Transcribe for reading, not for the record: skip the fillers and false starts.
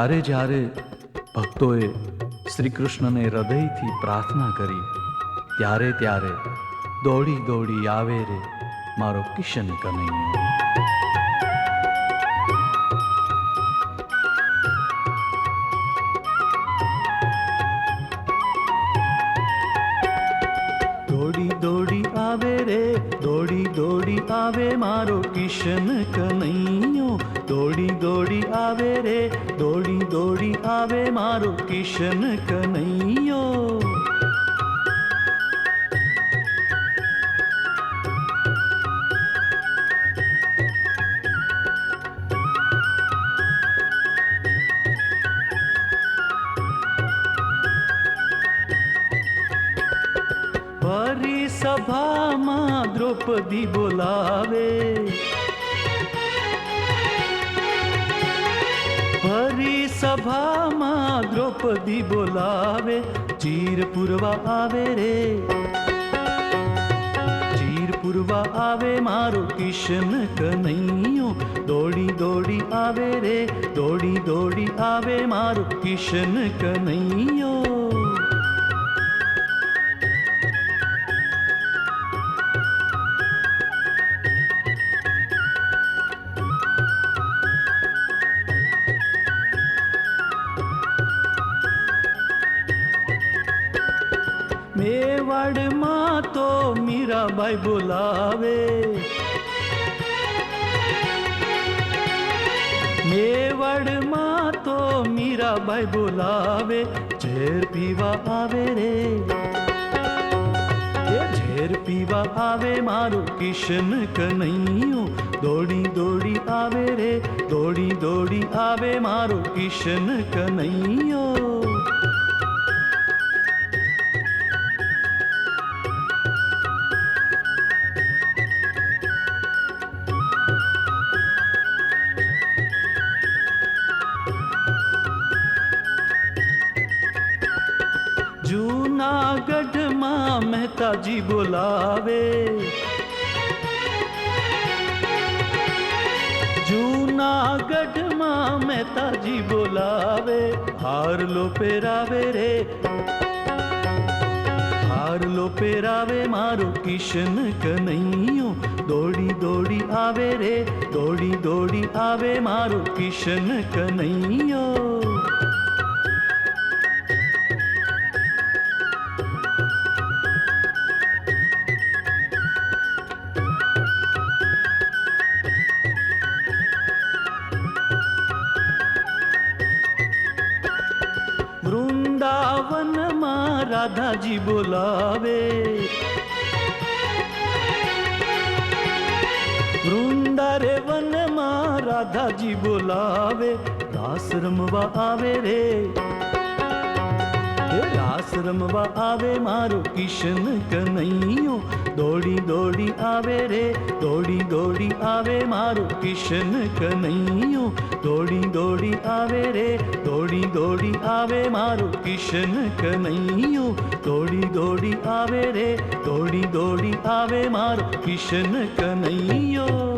જ્યારે જ્યારે ભક્તોએ શ્રી કૃષ્ણને હૃદયથી પ્રાર્થના કરી ત્યારે ત્યારે દોડી દોડી આવે રે મારો કિશન કનૈયો. દોડી દોડી આવે રે દોડી દોડી આવે મારો કિશન કનૈયો. દોડી દોડી આવે રે દોડી દોડી આવે મારો કિશન કનૈયો. ભરી સભામાં દ્રૌપદી બોલાવે, ભરી સભામાં દ્રૌપદી બોલાવે. ચીર પૂરવા આવે રે ચીર પૂરવા આવે મારો કિશન કનૈયો. દોડી દોડી આવે રે દોડી દોડી આવે મારો કિશન કનૈયો. મેવાડમાં તો મીરાબાઈ બોલાવે, મેવાડમાં તો મીરાબાઈ બોલાવે. ઝેર પીવા આવે રે ઝેર પીવા આવે મારો કિશન કનૈયો. દોડી દોડી આવે રે દોડી દોડી આવે મારો કિશન કનૈયો. જૂનાગઢમાં મહેતાજી બોલાવે, જૂનાગઢમાં મહેતાજી બોલાવે. હારલો પહેરાવે રે હારલો પહેરાવે મારો કિશન કનૈયો. દોડી દોડી આવે રે દોડી દોડી આવે મારો કિશન કનૈયો. વૃંદાવનમાં રાધાજી બોલાવે, વૃંદારે વનમાં રાધાજી બોલાવે. રાસ રમવા આવે રે રાસ રમવા આવે મારો કિશન કનૈયો. દોડી દોડી આવે રે દોડી દોડી આવે મારો કિશન કનૈયો. દોડી દોડી આવે રે દોડી દોડી આવે મારો કિશન કનૈયો. દોડી દોડી આવે રે દોડી દોડી આવે મારો કિશન કનૈયો.